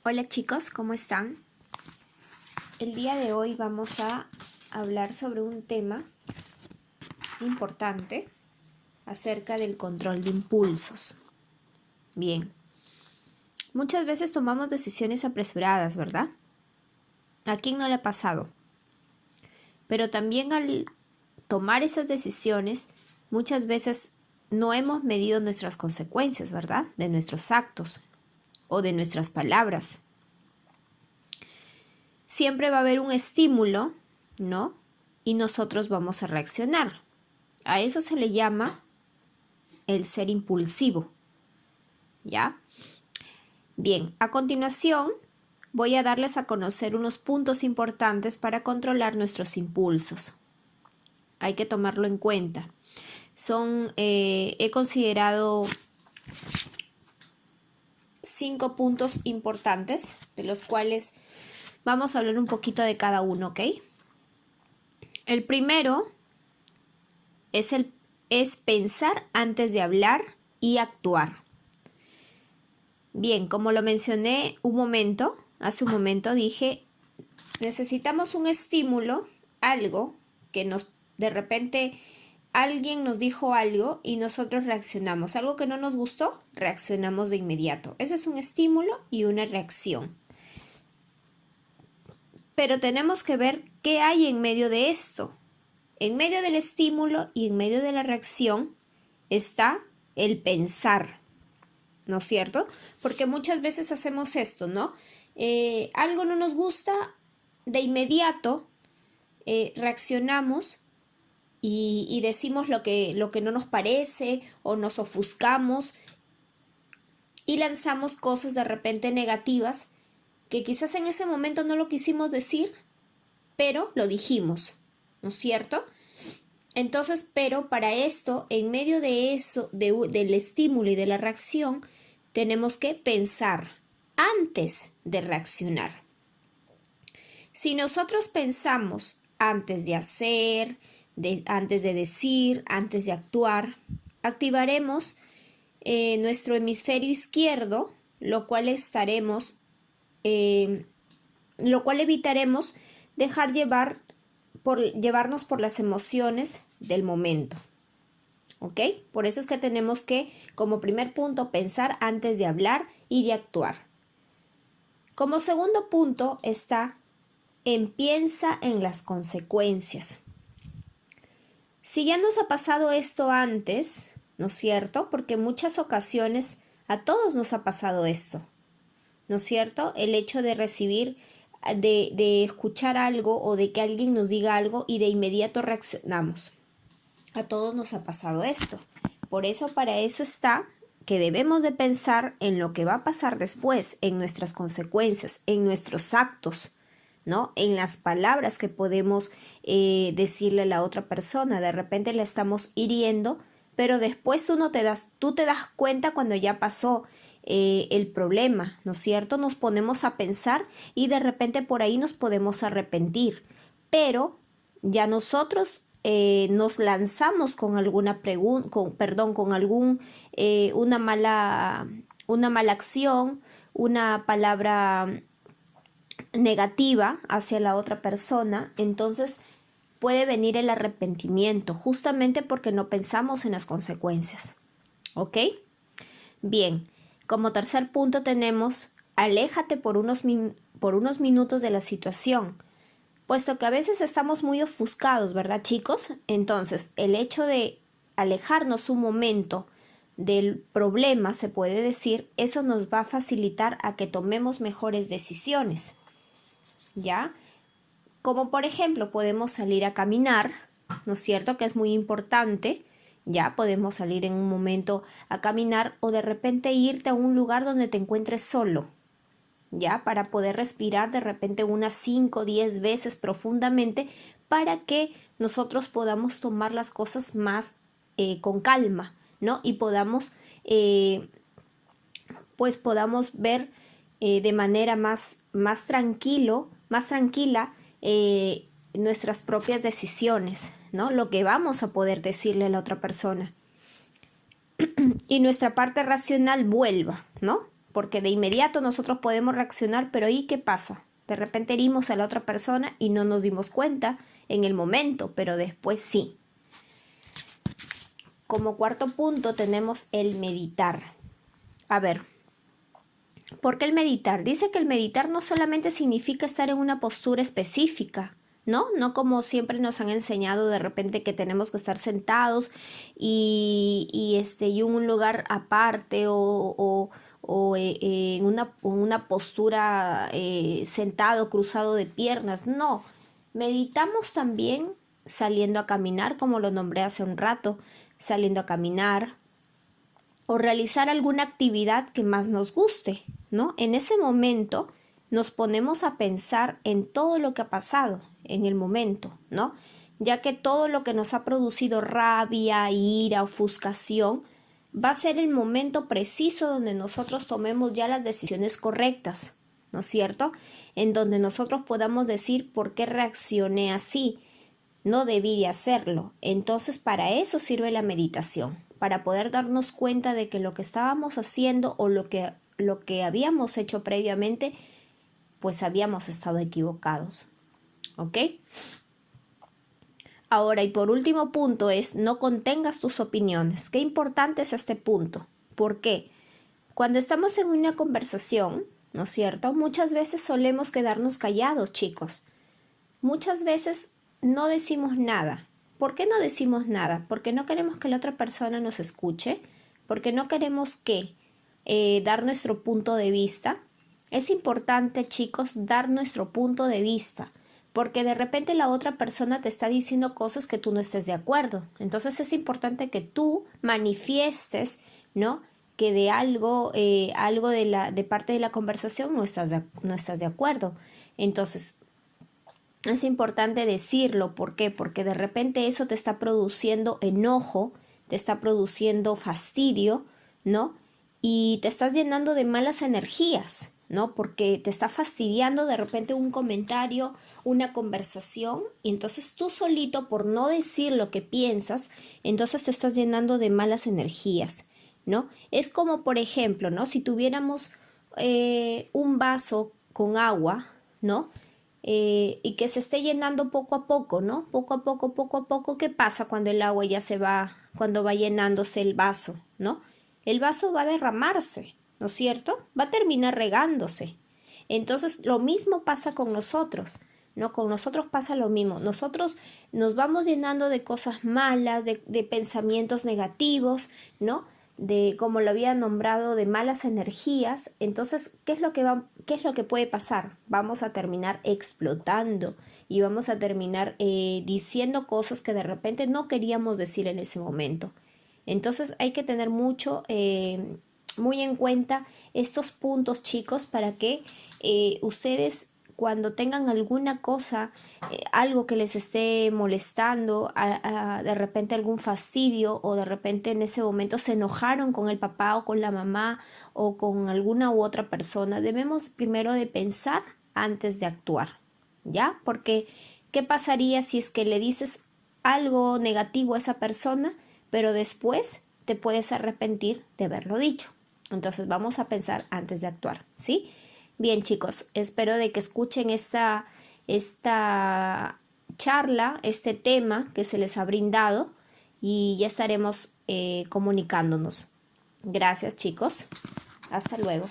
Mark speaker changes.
Speaker 1: Hola chicos, ¿cómo están? El día de hoy vamos a hablar sobre un tema importante acerca del control de impulsos. Bien, muchas veces tomamos decisiones apresuradas, ¿verdad? ¿A quién no le ha pasado? Pero también al tomar esas decisiones, muchas veces no hemos medido nuestras consecuencias, ¿verdad? De nuestros actos o de nuestras palabras. Siempre va a haber un estímulo, ¿no? Y nosotros vamos a reaccionar. A eso se le llama el ser impulsivo, ¿ya? Bien, a continuación voy a darles a conocer unos puntos importantes para controlar nuestros impulsos. Hay que tomarlo en cuenta. He considerado 5 puntos importantes, de los cuales vamos a hablar un poquito de cada uno, ¿ok? El primero es pensar antes de hablar y actuar. Bien, como lo mencioné hace un momento dije, necesitamos un estímulo, algo que de repente alguien nos dijo algo y nosotros reaccionamos. Algo que no nos gustó, reaccionamos de inmediato. Ese es un estímulo y una reacción. Pero tenemos que ver qué hay en medio de esto. En medio del estímulo y en medio de la reacción está el pensar, ¿no es cierto? Porque muchas veces hacemos esto, ¿no? Algo no nos gusta, de inmediato reaccionamos y decimos lo que no nos parece o nos ofuscamos y lanzamos cosas de repente negativas que quizás en ese momento no lo quisimos decir, pero lo dijimos, ¿no es cierto? Entonces, pero para esto, en medio de eso, del estímulo y de la reacción, tenemos que pensar antes de reaccionar. Si nosotros pensamos antes de hacer, antes de decir, antes de actuar, activaremos nuestro hemisferio izquierdo, lo cual evitaremos llevarnos por las emociones del momento. ¿Ok? Por eso es que tenemos que, como primer punto, pensar antes de hablar y de actuar. Como segundo punto está piensa en las consecuencias. Si ya nos ha pasado esto antes, ¿no es cierto? Porque en muchas ocasiones a todos nos ha pasado esto, ¿no es cierto? El hecho de recibir, de escuchar algo o de que alguien nos diga algo y de inmediato reaccionamos. A todos nos ha pasado esto. Por eso, para eso está que debemos de pensar en lo que va a pasar después, en nuestras consecuencias, en nuestros actos, ¿no? En las palabras que podemos decirle a la otra persona. De repente la estamos hiriendo, pero después tú te das cuenta cuando ya pasó el problema, ¿no es cierto? Nos ponemos a pensar y de repente por ahí nos podemos arrepentir, pero ya nosotros nos lanzamos con alguna pregunta, con una mala acción, una palabra negativa hacia la otra persona, entonces puede venir el arrepentimiento, justamente porque no pensamos en las consecuencias. ¿Ok? Bien, como tercer punto tenemos, aléjate por unos minutos de la situación, puesto que a veces estamos muy ofuscados, ¿verdad, chicos? Entonces, el hecho de alejarnos un momento del problema, se puede decir, eso nos va a facilitar a que tomemos mejores decisiones, ¿ya? Como por ejemplo, podemos salir a caminar, ¿no es cierto? Que es muy importante. Ya podemos salir en un momento a caminar o de repente irte a un lugar donde te encuentres solo, ya, para poder respirar de repente unas 5 o 10 veces profundamente para que nosotros podamos tomar las cosas más con calma, ¿no? Y podamos ver de manera más tranquila nuestras propias decisiones, ¿no? Lo que vamos a poder decirle a la otra persona. Y nuestra parte racional vuelva, ¿no? porque de inmediato nosotros podemos reaccionar, pero ¿y qué pasa? De repente herimos a la otra persona y no nos dimos cuenta en el momento, pero después sí. Como cuarto punto tenemos el meditar. A ver, ¿por qué el meditar? Dice que el meditar no solamente significa estar en una postura específica, ¿no? No como siempre nos han enseñado de repente que tenemos que estar sentados y en un lugar aparte o en una postura sentado, cruzado de piernas. No, meditamos también saliendo a caminar, como lo nombré hace un rato, saliendo a caminar, o realizar alguna actividad que más nos guste, ¿no? En ese momento nos ponemos a pensar en todo lo que ha pasado en el momento, ¿no? Ya que todo lo que nos ha producido rabia, ira, ofuscación, va a ser el momento preciso donde nosotros tomemos ya las decisiones correctas, ¿no es cierto? En donde nosotros podamos decir por qué reaccioné así, no debí de hacerlo. Entonces para eso sirve la meditación, para poder darnos cuenta de que lo que estábamos haciendo o lo que habíamos hecho previamente, pues habíamos estado equivocados. ¿Ok? Ahora, y por último punto es, no contengas tus opiniones. Qué importante es este punto. ¿Por qué? Cuando estamos en una conversación, ¿no es cierto? Muchas veces solemos quedarnos callados, chicos. Muchas veces no decimos nada. ¿Por qué no decimos nada? Porque no queremos que la otra persona nos escuche, porque no queremos dar nuestro punto de vista. Es importante, chicos, dar nuestro punto de vista, porque de repente la otra persona te está diciendo cosas que tú no estés de acuerdo. Entonces es importante que tú manifiestes, ¿no?, que de algo de parte de la conversación no estás de acuerdo. Entonces es importante decirlo. ¿Por qué? Porque de repente eso te está produciendo enojo, te está produciendo fastidio, ¿no? Y te estás llenando de malas energías, ¿no? Porque te está fastidiando de repente un comentario, una conversación, y entonces tú solito, por no decir lo que piensas, entonces te estás llenando de malas energías, ¿no? Es como, por ejemplo, ¿no?, si tuviéramos un vaso con agua, ¿no?, y que se esté llenando poco a poco, ¿no? Poco a poco, ¿qué pasa cuando el agua ya se va, cuando va llenándose el vaso, ¿no? El vaso va a derramarse, ¿no es cierto? Va a terminar regándose. Entonces, lo mismo pasa con nosotros, ¿no? Con nosotros pasa lo mismo. Nosotros nos vamos llenando de cosas malas, de pensamientos negativos, ¿no?, de, como lo había nombrado, de malas energías. Entonces, ¿qué es lo que puede pasar? Vamos a terminar explotando y vamos a terminar diciendo cosas que de repente no queríamos decir en ese momento. Entonces hay que tener muy en cuenta estos puntos, chicos, para que ustedes, cuando tengan alguna cosa, algo que les esté molestando, de repente algún fastidio, o de repente en ese momento se enojaron con el papá o con la mamá o con alguna u otra persona, debemos primero de pensar antes de actuar, ¿ya? Porque ¿qué pasaría si es que le dices algo negativo a esa persona, pero después te puedes arrepentir de haberlo dicho? Entonces vamos a pensar antes de actuar, ¿sí? Bien, chicos, espero de que escuchen esta charla, este tema que se les ha brindado, y ya estaremos comunicándonos. Gracias, chicos. Hasta luego.